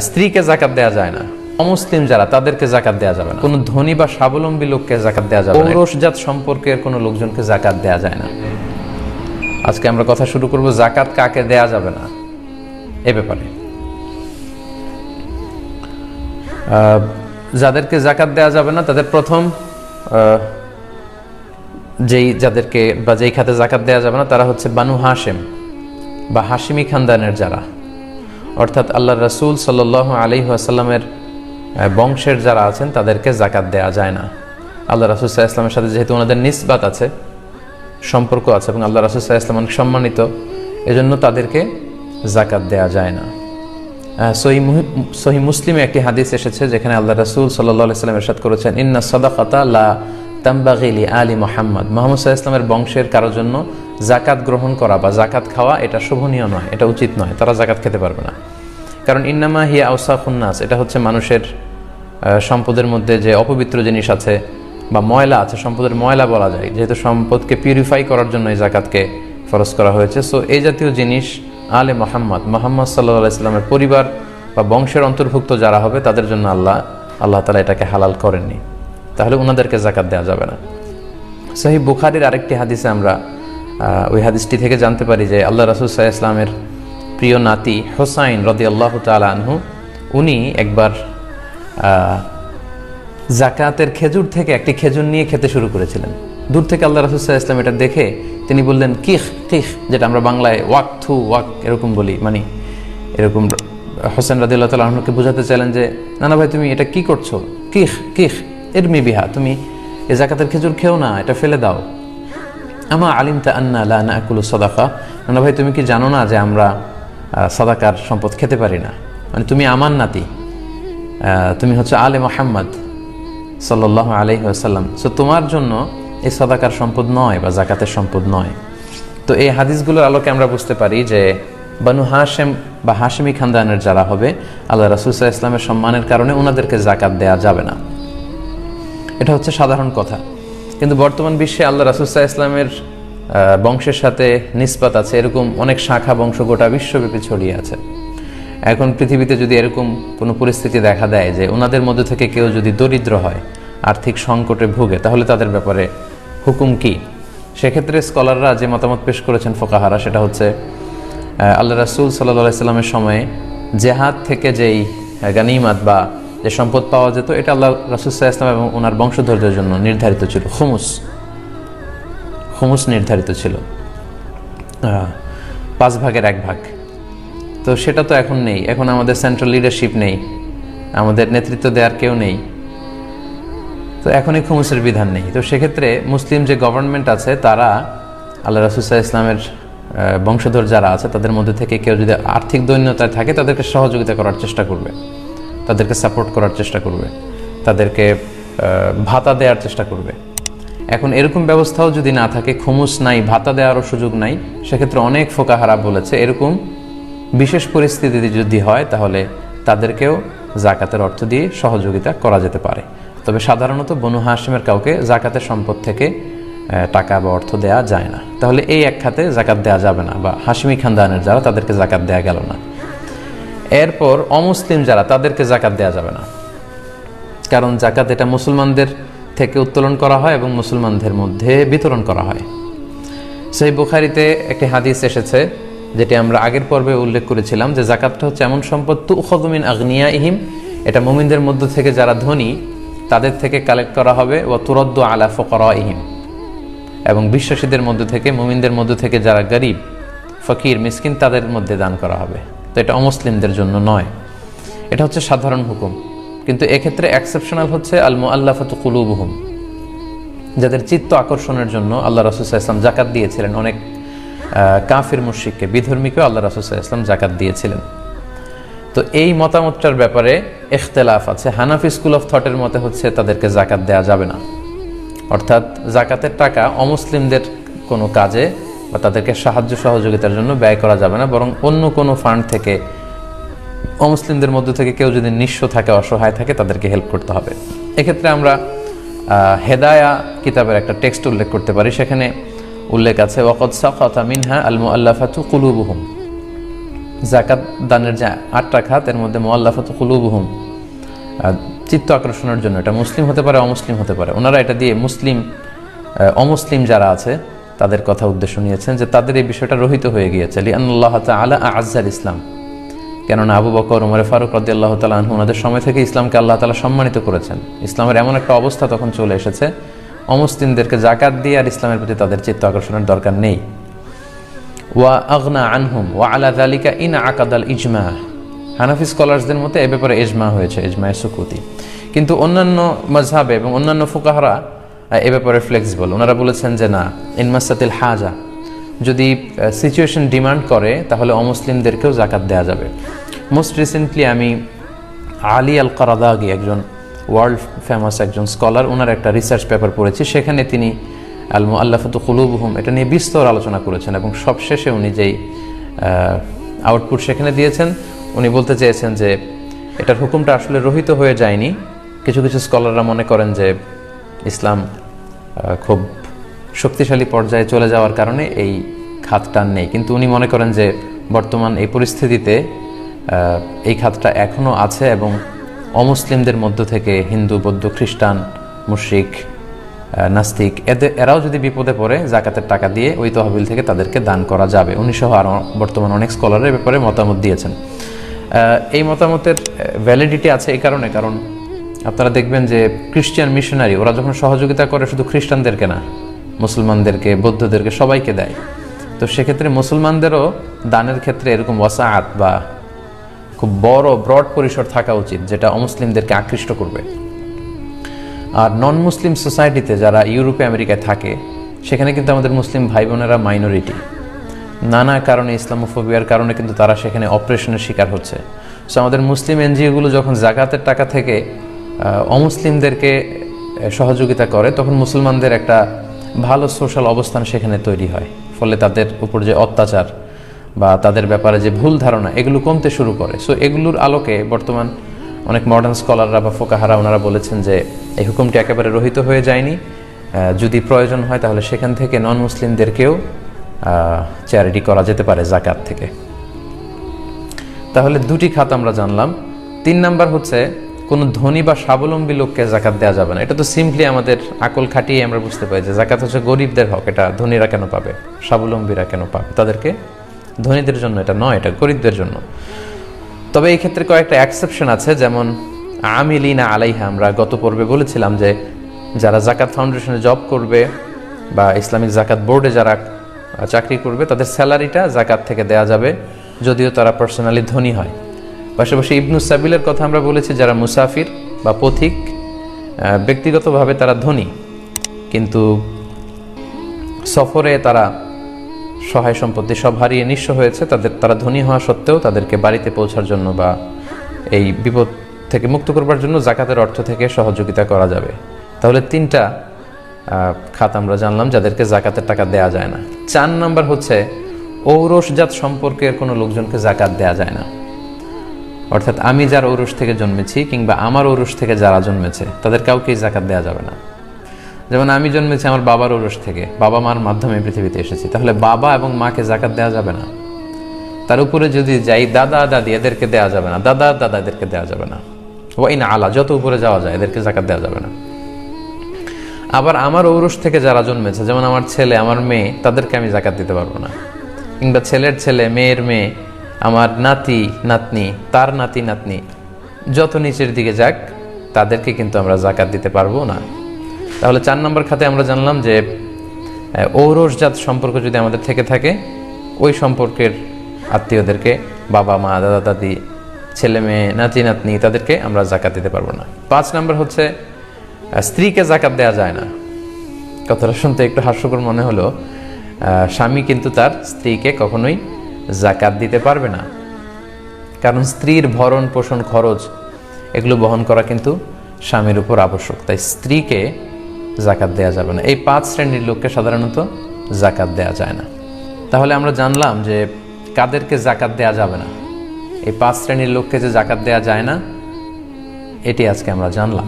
স্ত্রীকে জাকাত দেওয়া যায় না, অমুসলিম যারা তাদেরকে জাকাত দেওয়া যাবে না, কোনো ধনী বা স্বাবলম্বী লোককে জাকাত দেওয়া যাবে না, ঔরসজাত সম্পর্কের কোনো লোকজনকে জাকাত দেওয়া যায় না। আজকে আমরা কথা শুরু করব জাকাত কাকে দেয়া যাবে না এ ব্যাপারে। যাদেরকে জাকাত দেওয়া যাবে না তাদের প্রথম যাদেরকে বা যেই খাতে জাকাত দেওয়া যাবে না তারা হচ্ছে বানু হাশেম বা হাশিমি খানদানের যারা, অর্থাৎ আল্লাহ রাসূল সাল্লাল্লাহু আলাইহি ওয়াসাল্লামের বংশের যারা আছেন তাদেরকে জাকাত দেওয়া যায় না। আল্লাহ রাসূল সাল্লাল্লাহু আলাইহি ওয়াসাল্লামের সাথে যেহেতু ওনাদের নিসবাত আছে, সম্পর্ক আছে, এবং আল্লাহ রাসূল সাল্লাল্লাহু আলাইহি ওয়াসাল্লাম অনেক সম্মানিত, এজন্য তাদেরকে জাকাত দেওয়া যায় না। সহিহ মুসলিমে একটি হাদিস এসেছে যেখানে আল্লাহ রাসূল সাল্লাল্লাহু আলাইহি ওয়াসাল্লাম ইরশাদ করেছেন, ইন্না সাদাকাতা লা তামবাগি লি আলি মুহাম্মদ, মুহাম্মদ সাল্লাল্লাহু আলাইহি ওয়াসাল্লামের বংশের কারোর জন্য জাকাত গ্রহণ করা বা জাকাত খাওয়া এটা শোভনীয় নয়, এটা উচিত নয়, তারা জাকাত খেতে পারবে না। কারণ ইন্নামা হিয়া আওসাখুন নাস, এটা হচ্ছে মানুষের সম্পদের মধ্যে যে অপবিত্র জিনিস আছে বা ময়লা আছে, সম্পদের ময়লা বলা যায়, যেহেতু সম্পদকে পিউরিফাই করার জন্য এই জাকাতকে ফরজ করা হয়েছে। সো এই জাতীয় জিনিস আলে মুহাম্মদ সাল্লাল্লাহু আলাইহি ওয়াসাল্লামের পরিবার বা বংশের অন্তর্ভুক্ত যারা হবে তাদের জন্য আল্লাহ তাআলা এটাকে হালাল করেননি, তাহলে ওনাদেরকে জাকাত দেওয়া যাবে না। সহিহ বুখারীর আরেকটি হাদিসে আমরা ওই হাদিসটি থেকে জানতে পারি যে আল্লাহ রাসূল সাল্লাল্লাহু আলাইহি ওয়াসাল্লামের প্রিয় নাতি হুসাইন রাদিয়াল্লাহু তাআলা আনহু, উনি একবার জাকাতের খেজুর থেকে একটি খেজুর নিয়ে খেতে শুরু করেছিলেন। দূর থেকে আল্লাহ রাসূল সাল্লাল্লাহু আলাইহি ওয়াসাল্লাম এটা দেখে তিনি বললেন কিখ কিখ, যেটা আমরা বাংলায় ওয়াক থু ওয়াক এরকম বলি, মানে এরকম হোসেন রাদিয়াল্লাহু তাআলা আনহুকে বোঝাতে চাইলেন যে নানা ভাই তুমি এটা কি করছো, কিখ কিখ ইরমি বিহা, তুমি এই জাকাতের খেজুর খেও না, এটা ফেলে দাও। আমা আলিমতা আন্না লা নাকুলু সাদাকা, নানা ভাই তুমি কি জানো না যে আমরা সাদাকার সম্পদ খেতে পারি না, মানে তুমি আমার নাতি, তুমি হচ্ছে আলে মুহাম্মদ সাল্লাল্লাহু আলাইহি ওয়াসাল্লাম, সো তোমার জন্য এই সাদাকার সম্পদ নয় বা জাকাতের সম্পদ নয়। তো এই হাদিসগুলোর আলোকে আমরা বুঝতে পারি যে বানু হাশেম বা হাশিমি খানদানের যারা হবে আল্লাহ রাসূল সাল্লাল্লাহু আলাইহি ওয়াসাল্লামের সম্মানের কারণে ওনাদেরকে জাকাত দেওয়া যাবে না, এটা হচ্ছে সাধারণ কথা। কিন্তু বর্তমান বিশ্বে আল্লাহ রাসূল সাল্লাল্লাহু আলাইহি ওয়াসাল্লামের বংশের সাথে নিসবাত আছে এরকম অনেক শাখা বংশ গোটা বিশ্বব্যাপী ছড়িয়ে আছে। এখন পৃথিবীতে যদি এরকম কোনো পরিস্থিতি দেখা দেয় যে ওনাদের মধ্যে থেকে কেউ যদি দরিদ্র হয়, আর্থিক সংকটে ভুগে, তাহলে তাদের ব্যাপারে হুকুম কি? সেক্ষেত্রে স্কলাররা যে মতামত পেশ করেছেন ফোকাহারা, সেটা হচ্ছে আল্লাহ রাসূল সাল্লাল্লাহু আলাইহি ওয়াসাল্লামের সময়ে জেহাদ থেকে যেই গানিমাত বা যে সম্পদ পাওয়া যেত এটা আল্লাহ রাসূল সাল্লাল্লাহু আলাইহি ওয়াসাল্লাম এবং ওনার বংশধরদের জন্য নির্ধারিত ছিল, খুমুস নির্ধারিত ছিল, 5 ভাগের 1 ভাগ। তো সেটা তো এখন নেই, এখন আমাদের সেন্ট্রাল লিডারশিপ নেই, আমাদের নেতৃত্ব দেওয়ার কেউ নেই, তো এখন এই খুমুসের বিধান নেই। তো সেক্ষেত্রে মুসলিম যে গভর্নমেন্ট আছে তারা আল্লাহ রাসূল সাল্লাল্লাহু আলাইহি ওয়াসাল্লামের বংশধর যারা আছে তাদের মধ্যে থেকে কেউ যদি আর্থিক দৈন্যতায় থাকে তাদেরকে সহযোগিতা করার চেষ্টা করবে, তাদেরকে সাপোর্ট করার চেষ্টা করবে, তাদেরকে ভাতা দেওয়ার চেষ্টা করবে। এখন এরকম ব্যবস্থাও যদি না থাকে, খুমুস নাই, ভাতা দেওয়ারও সুযোগ নাই, সেক্ষেত্রে অনেক ফোকাহারা বলেছে এরকম বিশেষ পরিস্থিতি যদি হয় তাহলে তাদেরকেও জাকাতের অর্থ দিয়ে সহযোগিতা করা যেতে পারে। তবে সাধারণত বনু হাশিমের কাউকে জাকাতের সম্পদ থেকে টাকা বা অর্থ দেয়া যায় না, তাহলে এই এক খাতে জাকাত দেওয়া যাবে না, বা হাশিমি খানদানের যারা তাদেরকে জাকাত দেয়া গেল না। এরপর অমুসলিম যারা তাদেরকে জাকাত দেওয়া যাবে না, কারণ জাকাত এটা মুসলমানদের থেকে উত্তোলন করা হয় এবং মুসলমানদের মধ্যে বিতরণ করা হয়। সেই বুখারীতে একটি হাদিস এসেছে যেটি আমরা আগের পর্বে উল্লেখ করেছিলাম যে জাকাতটা হচ্ছে এমন সম্পদ তুখযু মিন আগনিয়াইহিম, এটা মুমিনদের মধ্য থেকে যারা ধনী তাদের থেকে কালেক্ট করা হবে, ওয়া তুরাদ্দু আলা ফুকারাইহিম, এবং বিশ্বাসীদের মধ্য থেকে, মুমিনদের মধ্য থেকে যারা গরিব ফকির মিসকিন তাদের মধ্যে দান করা হবে। তো এটা অমুসলিমদের জন্য নয়, এটা হচ্ছে সাধারণ হুকুম। কিন্তু এক্ষেত্রে এক্সেপশনাল হচ্ছে আল মুআল্লাফাতু কুলুবুহুম, যাদের চিত্ত আকর্ষণের জন্য আল্লাহ রাসূল সাল্লাল্লাহু আলাইহি ওয়াসাল্লাম জাকাত দিয়েছিলেন। অনেক কাফির মুশরিককে, বিধর্মীকেও আল্লাহ রাসূল সাল্লাল্লাহু আলাইহি ওয়াসাল্লাম জাকাত দিয়েছিলেন। তো এই মতামতটার ব্যাপারে ইখতিলাফ আছে। হানাফি স্কুল অফ থটের মতে হচ্ছে তাদেরকে জাকাত দেওয়া যাবে না, অর্থাৎ জাকাতের টাকা অমুসলিমদের কোনো কাজে বা তাদেরকে সাহায্য সহযোগিতার জন্য ব্যয় করা যাবে না, বরং অন্য কোনো ফান্ড থেকে অমুসলিমদের মধ্য থেকে কেউ যদি নিঃস্ব থাকে, অসহায় থাকে, তাদেরকে হেল্প করতে হবে। এক্ষেত্রে আমরা হেদায়া কিতাবের একটা টেক্সট উল্লেখ করতে পারি, সেখানে উল্লেখ আছে ওয়াকাদ সাকাতা মিনহা আল মুআল্লাফাতু কুলুবুহুম, জাকাত দানের যে 8টা খাত, এর মধ্যে মুআল্লাফাতু কুলুবুহুম, চিত্ত আকর্ষণের জন্য, এটা মুসলিম হতে পারে অমুসলিম হতে পারে, ওনারা এটা দিয়ে মুসলিম অমুসলিম যারা আছে তাদের কথা উদ্দেশ্য নিয়েছেন যে তাদের এই বিষয়টা রহিত হয়ে গিয়েছে। লিআন্নাল্লাহ তাআলা আ'আজ্জাল ইসলাম, কেননা আবু বকর, ওমর ফারুক রাদিয়াল্লাহু তাআলা আনহু ওনাদের সময় থেকে ইসলামকে আল্লাহ তাআলা সম্মানিত করেছেন। ইসলামের এমন একটা অবস্থা তখন চলে এসেছে, অমুসলিমদেরকে জাকাত দিয়ে আর ইসলামের প্রতি তাদের চিত্ত আকর্ষণের দরকার নেই। ওয়া আগনা আনহুম ওয়া আলা যালিকা ইন আকাদাল ইজমা, হানাফি স্কলার্সদের মতে এ ব্যাপারে ইজমা হয়েছে, ইজমায়ে সুকুতি। কিন্তু অন্যান্য মাযহাবে এবং অন্যান্য ফুকাহারা এ ব্যাপারে ফ্লেক্সিবল। ওনারা বলেছেন যে না, ইনমাসাতিল হাজা, যদি সিচুয়েশন ডিমান্ড করে তাহলে অমুসলিমদেরকেও জাকাত দেওয়া যাবে। মোস্ট রিসেন্টলি আমি আলী আল কারাদাগি, একজন ওয়ার্ল্ড ফেমাস একজন স্কলার, ওনার একটা রিসার্চ পেপার পড়েছি, সেখানে তিনি আল মুআল্লাফাতু কুলুবুহুম এটা নিয়ে বিস্তর আলোচনা করেছেন এবং সবশেষে উনি যেই আউটপুট সেখানে দিয়েছেন, উনি বলতে চেয়েছেন যে এটার হুকুমটা আসলে রহিত হয়ে যায়নি। কিছু কিছু স্কলাররা মনে করেন যে ইসলাম খুব শক্তিশালী পর্যায়ে চলে যাওয়ার কারণে এই খাতটা নেই, কিন্তু উনি মনে করেন যে বর্তমান এই পরিস্থিতিতে এই খাতটা এখনও আছে এবং অমুসলিমদের মধ্য থেকে হিন্দু, বৌদ্ধ, খ্রিস্টান, মুশরিক, নাস্তিক এরাও যদি বিপদে পড়ে জাকাতের টাকা দিয়ে ওই তহবিল থেকে তাদেরকে দান করা যাবে। উনি সহ আরও বর্তমান অনেক স্কলারের ব্যাপারে মতামত দিয়েছেন। এই মতামতের ভ্যালিডিটি আছে এই কারণে, কারণ আপনারা দেখবেন যে খ্রিস্টান মিশনারি ওরা যখন সহযোগিতা করে শুধু খ্রিস্টানদেরকে না, মুসলমানদেরকে, বৌদ্ধদেরকে, সবাইকে দেয়। তো সেক্ষেত্রে মুসলমানদেরও দানের ক্ষেত্রে এরকম ওয়াসাআত বা খুব বড় ব্রড পরিসর থাকা উচিত, যেটা অমুসলিমদেরকে আকৃষ্ট করবে। আর নন মুসলিম সোসাইটিতে যারা ইউরোপে আমেরিকায় থাকে, সেখানে কিন্তু আমাদের মুসলিম ভাই বোনেরা মাইনরিটি, নানা কারণে, ইসলামোফোবিয়ার কারণে কিন্তু তারা সেখানে অপারেশনের শিকার হচ্ছে। সো আমাদের মুসলিম এনজিওগুলো যখন জাকাতের টাকা থেকে অমুসলিমদেরকে সহযোগিতা করে, তখন মুসলমানদের একটা ভালো সোশ্যাল অবস্থান সেখানে তৈরি হয়, ফলে তাদের উপর যে অত্যাচার বা তাদের ব্যাপারে যে ভুল ধারণা এগুলো কমতে শুরু করে। সো এগুলোর আলোকে বর্তমান অনেক মডার্ন স্কলাররা বা ফোকাহারা ওনারা বলেছেন যে এই হুকুমটি একেবারে রহিত হয়ে যায়নি, যদি প্রয়োজন হয় তাহলে সেখান থেকে নন মুসলিমদেরকেও চ্যারিটি করা যেতে পারে জাকাত থেকে। তাহলে দুটি খাত আমরা জানলাম। 3 নাম্বার হচ্ছে কোনো ধনী বা স্বাবলম্বী লোককে জাকাত দেওয়া যাবে না। এটা তো সিম্পলি আমাদের আকল খাটিয়ে আমরা বুঝতে পারি যে জাকাত হচ্ছে গরিবদের হক, এটা ধনীরা কেন পাবে, স্বাবলম্বীরা কেন পাবে, তাদেরকে, ধনীদের জন্য এটা নয়, এটা গরিবদের জন্য। তবে এই ক্ষেত্রে কয়েকটা এক্সেপশন আছে, যেমন আমিলিনা আলাইহা, আমরা গত পর্বে বলেছিলাম যে যারা জাকাত ফাউন্ডেশনে জব করবে বা ইসলামিক জাকাত বোর্ডে যারা চাকরি করবে তাদের স্যালারিটা জাকাত থেকে দেয়া যাবে, যদিও তারা পার্সোনালি ধনী হয়। পাশাপাশি ইবনুস সাবিলের কথা আমরা বলেছি, যারা মুসাফির বা পথিক, ব্যক্তিগতভাবে তারা ধনী, কিন্তু সফরে তারা সহায় সম্পত্তি সব হারিয়ে নিঃস্ব হয়েছে, তারা ধনী হওয়া সত্ত্বেও তাদেরকে বাড়িতে পৌঁছার জন্য বা এই বিপদ থেকে মুক্ত করবার জন্য জাকাতের অর্থ থেকে সহযোগিতা করা যাবে। তাহলে 3টা খাত আমরা জানলাম যাদেরকে জাকাতের টাকা দেয়া যায় না। 4 নাম্বার হচ্ছে ঔরসজাত সম্পর্কের কোনো লোকজনকে জাকাত দেয়া যায় না। অর্থাৎ আমি যার ঔরস থেকে জন্মেছি কিংবা আমার ঔরস থেকে যারা জন্মেছে তাদের কাউকেই জাকাত দেওয়া যাবে না। যেমন আমি জন্মেছি আমার বাবার ঔরস থেকে, বাবা মার মাধ্যমে পৃথিবীতে এসেছি, তাহলে বাবা এবং মাকে জাকাত দেওয়া যাবে না। তার উপরে যদি যাই দাদা দাদি, এদেরকে দেওয়া যাবে না, দাদা দাদা এদেরকে দেওয়া যাবে না, ওয়াইন আলা, যত উপরে যাওয়া যায় এদেরকে জাকাত দেওয়া যাবে না। আবার আমার ঔরস থেকে যারা জন্মেছে, যেমন আমার ছেলে, আমার মেয়ে, তাদেরকে আমি জাকাত দিতে পারবো না। কিংবা ছেলের ছেলে, মেয়ের মেয়ে, আমার নাতি নাতনি, তার নাতি নাতনি, যত নিচের দিকে যাক তাদেরকে কিন্তু আমরা জাকাত দিতে পারবো না। তাহলে 4 নম্বর খাতে আমরা জানলাম যে ঔরসজাত সম্পর্ক যদি আমাদের থেকে থাকে, ওই সম্পর্কের আত্মীয়দেরকে, বাবা মা, দাদা দাদি, ছেলে মেয়ে, নাতি নাতনি, তাদেরকে আমরা জাকাত দিতে পারবো না। 5 নম্বর হচ্ছে স্ত্রীকে জাকাত দেওয়া যায় না। কথাটা শুনতে একটু হাস্যকর মনে হলো, স্বামী কিন্তু তার স্ত্রীকে কখনোই জাকাত দিতে পারবে না, কারণ স্ত্রীর ভরণ পোষণ খরচ এগুলো বহন করা কিন্তু স্বামীর উপর আবশ্যক, তাই স্ত্রীকে জাকাত দেয়া যাবে না। এই 5 শ্রেণীর লোককে সাধারণত জাকাত দেয়া যায় না। তাহলে আমরা জানলাম যে কাদেরকে জাকাত দেয়া যাবে না, এই 5 শ্রেণীর লোককে যে জাকাত দেয়া যায় না, এটি আজকে আমরা জানলাম।